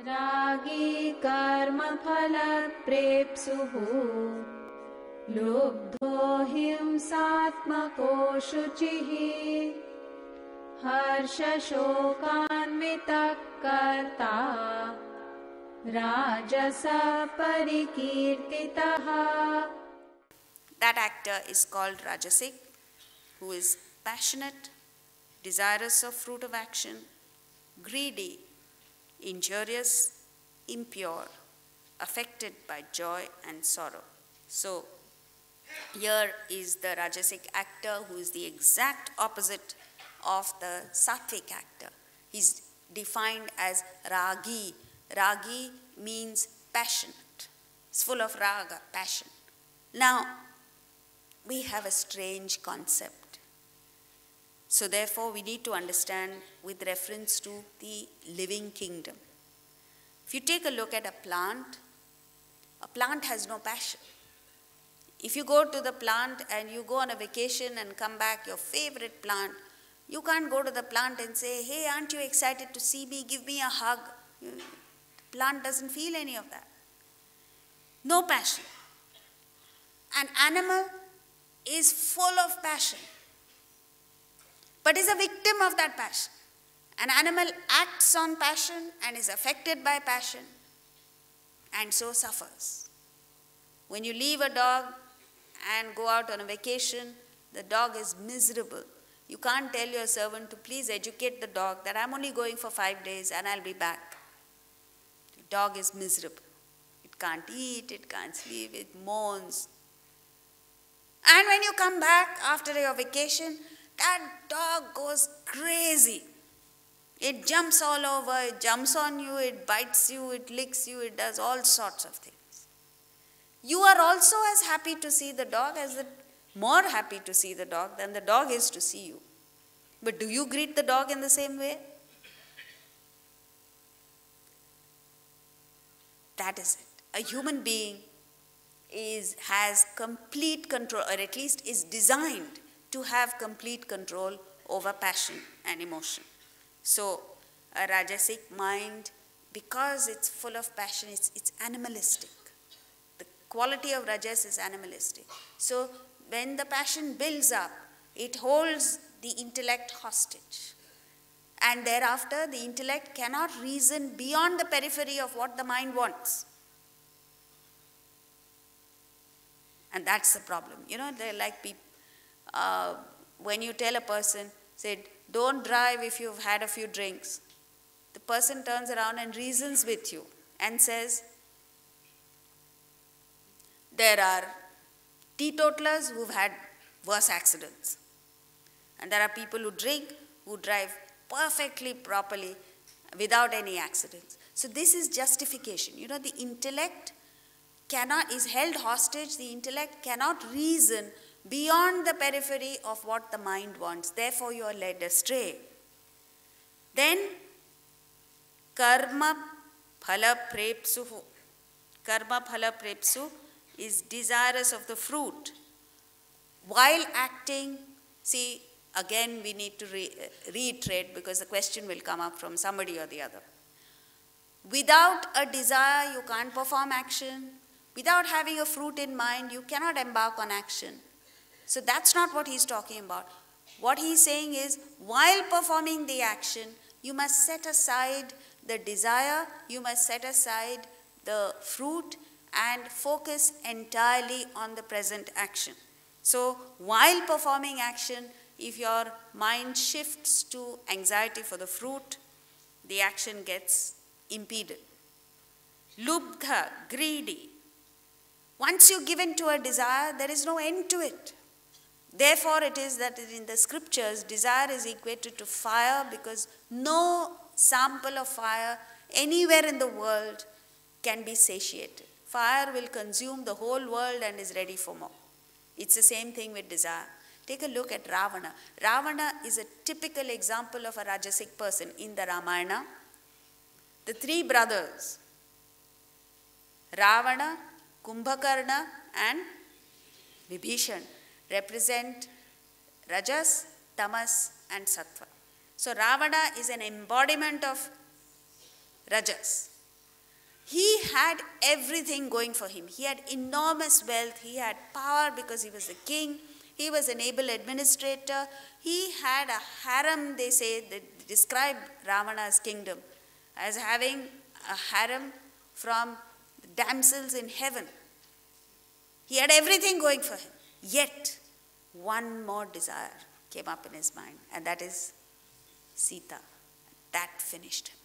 रागी कर्मफलप्रेप्सुः लुब्धो हिंसात्मको शुचिः हर्षशोकान्वितः कर्ता राजसः परिकीर्तितः. That actor is called Rajasic, who is passionate, desirous of fruit of action, greedy, injurious, impure, affected by joy and sorrow. So, here is the Rajasic actor who is the exact opposite of the Sattvic actor. He's defined as Ragi. Ragi means passionate. It's full of raga, passion. Now, we have a strange concept. So therefore, we need to understand with reference to the living kingdom. If you take a look at a plant has no passion. If you go to the plant and you go on a vacation and come back, your favorite plant, you can't go to the plant and say, hey, aren't you excited to see me? Give me a hug. The plant doesn't feel any of that. No passion. An animal is full of passion, but is a victim of that passion. An animal acts on passion and is affected by passion and so suffers. When you leave a dog and go out on a vacation, the dog is miserable. You can't tell your servant to please educate the dog that I'm only going for 5 days and I'll be back. The dog is miserable. It can't eat, it can't sleep, it moans. And when you come back after your vacation, that dog goes crazy. It jumps all over, it jumps on you, it bites you, it licks you, it does all sorts of things. You are also as happy to see the dog more happy to see the dog than the dog is to see you. But do you greet the dog in the same way? That is it. A human being has complete control, or at least is designed to have complete control over passion and emotion. So a Rajasic mind, because it's full of passion, it's animalistic. The quality of Rajas is animalistic. So when the passion builds up, it holds the intellect hostage. And thereafter, the intellect cannot reason beyond the periphery of what the mind wants. And that's the problem. You know, they're like people, when you tell a person, say, don't drive if you've had a few drinks. The person turns around and reasons with you and says, there are teetotalers who've had worse accidents. And there are people who drink, who drive perfectly, properly, without any accidents. So this is justification. You know, the intellect is held hostage. The intellect cannot reason beyond the periphery of what the mind wants. Therefore, you are led astray. Then, karma phala prepsu. Karma phala prepsu is desirous of the fruit. While acting, see, again we need to reiterate because the question will come up from somebody or the other. Without a desire, you can't perform action. Without having a fruit in mind, you cannot embark on action. So that's not what he's talking about. What he's saying is, while performing the action, you must set aside the desire, you must set aside the fruit and focus entirely on the present action. So while performing action, if your mind shifts to anxiety for the fruit, the action gets impeded. Lubdha, greedy. Once you give in to a desire, there is no end to it. Therefore, it is that in the scriptures, desire is equated to fire because no sample of fire anywhere in the world can be satiated. Fire will consume the whole world and is ready for more. It's the same thing with desire. Take a look at Ravana. Ravana is a typical example of a Rajasic person in the Ramayana. The three brothers, Ravana, Kumbhakarna and Vibhishan, represent Rajas, Tamas and Sattva. So Ravana is an embodiment of Rajas. He had everything going for him. He had enormous wealth. He had power because he was a king. He was an able administrator. He had a harem, they say, they describe Ravana's kingdom as having a harem from damsels in heaven. He had everything going for him. Yet, one more desire came up in his mind, and that is Sita. That finished him.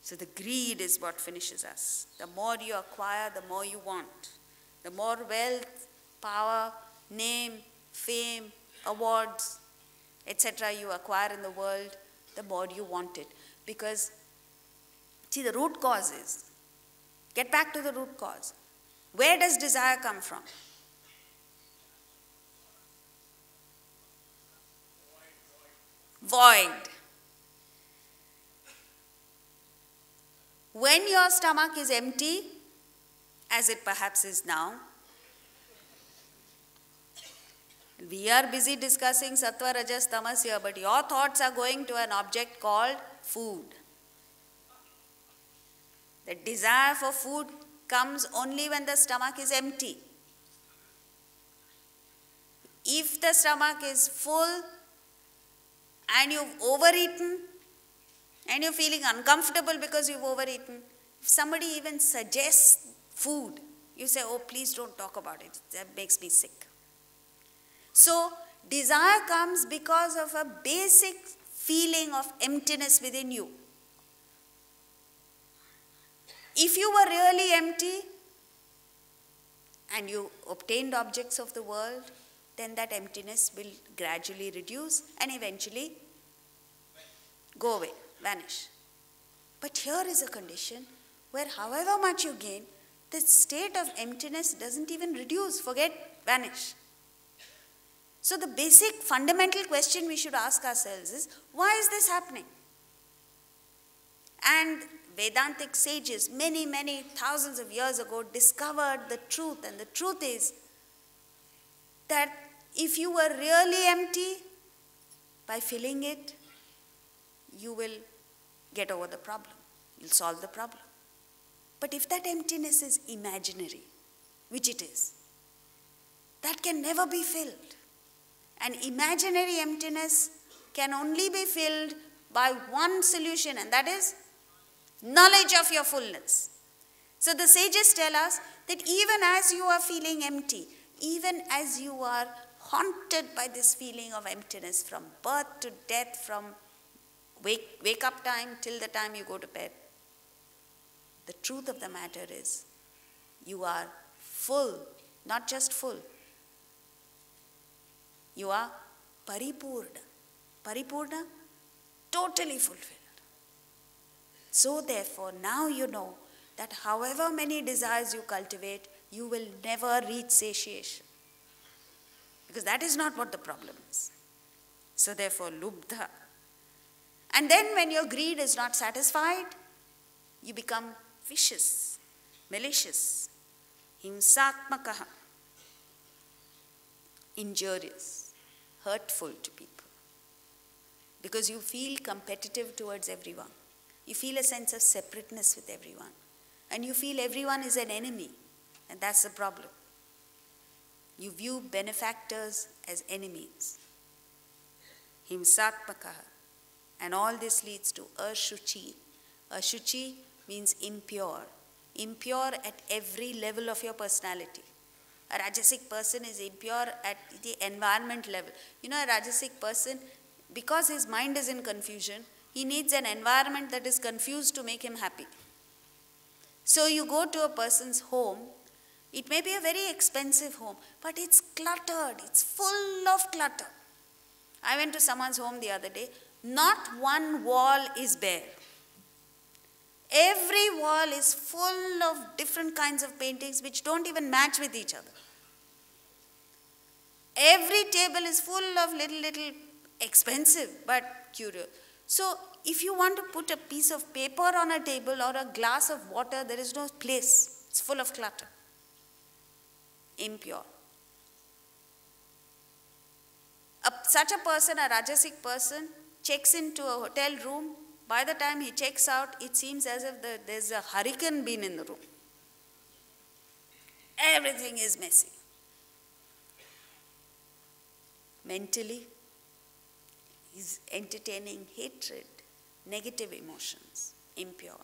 So the greed is what finishes us. The more you acquire, the more you want. The more wealth, power, name, fame, awards, etc. you acquire in the world, the more you want it. Because, see, the root cause is, get back to the root cause. Where does desire come from? Void. When your stomach is empty, as it perhaps is now, we are busy discussing sattva, rajas, tamas here, but your thoughts are going to an object called food. The desire for food comes only when the stomach is empty. If the stomach is full and you've overeaten and you're feeling uncomfortable because you've overeaten, if somebody even suggests food, you say, oh, please don't talk about it. That makes me sick. So, desire comes because of a basic feeling of emptiness within you. If you were really empty and you obtained objects of the world, then that emptiness will gradually reduce and eventually go away, vanish. But here is a condition where however much you gain, the state of emptiness doesn't even reduce, forget, vanish. So the basic fundamental question we should ask ourselves is, why is this happening? And Vedantic sages, many thousands of years ago, discovered the truth. And the truth is that if you were really empty, by filling it, you will get over the problem. You'll solve the problem. But if that emptiness is imaginary, which it is, that can never be filled. An imaginary emptiness can only be filled by one solution, and that is knowledge of your fullness. So the sages tell us that even as you are feeling empty, even as you are haunted by this feeling of emptiness from birth to death, from wake up time till the time you go to bed, the truth of the matter is you are full, not just full. You are paripurna. Paripurna, totally fulfilled. So therefore, now you know that however many desires you cultivate, you will never reach satiation. Because that is not what the problem is. So therefore, lubdha. And then when your greed is not satisfied, you become vicious, malicious, himsatmakaha, injurious, hurtful to people. Because you feel competitive towards everyone. You feel a sense of separateness with everyone. And you feel everyone is an enemy. And that's the problem. You view benefactors as enemies. Himsatmakaha. And all this leads to ashuchi. Ashuchi means impure. Impure at every level of your personality. A rajasic person is impure at the environment level. You know, a rajasic person, because his mind is in confusion, he needs an environment that is confused to make him happy. So you go to a person's home, it may be a very expensive home, but it's cluttered, it's full of clutter. I went to someone's home the other day, not one wall is bare. Every wall is full of different kinds of paintings which don't even match with each other. Every table is full of little expensive but curious. So if you want to put a piece of paper on a table or a glass of water, there is no place. It's full of clutter. Impure. Such a person, a rajasic person, checks into a hotel room By the time he checks out, it seems as if there's a hurricane been in the room. Everything is messy. Mentally, he's entertaining hatred, negative emotions, impure.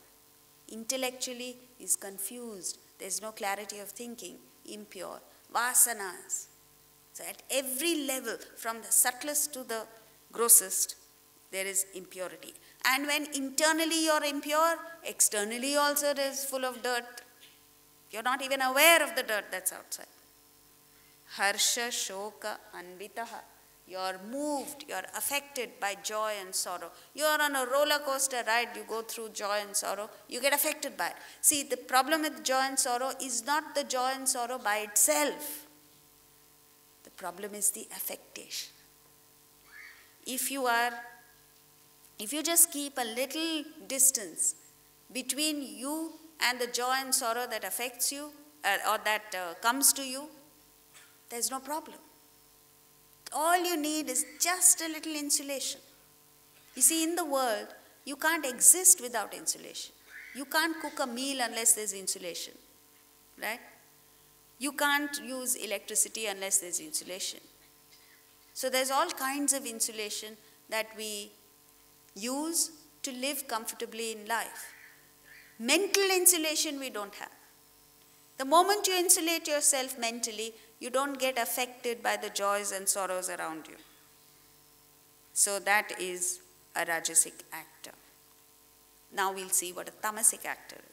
Intellectually, he's confused. There's no clarity of thinking, impure. Vasanas. So at every level, from the subtlest to the grossest, there is impurity. And when internally you're impure, externally also it is full of dirt. You're not even aware of the dirt that's outside. Harsha, shoka, anvitaha. You're moved, you're affected by joy and sorrow. You're on a roller coaster ride, you go through joy and sorrow, you get affected by it. See, the problem with joy and sorrow is not the joy and sorrow by itself. The problem is the affectation. If you just keep a little distance between you and the joy and sorrow that affects you, or that comes to you, there's no problem. All you need is just a little insulation. You see, in the world, you can't exist without insulation. You can't cook a meal unless there's insulation, right? You can't use electricity unless there's insulation. So there's all kinds of insulation that we use to live comfortably in life. Mental insulation we don't have. The moment you insulate yourself mentally, you don't get affected by the joys and sorrows around you. So that is a rajasic actor. Now we'll see what a tamasic actor is.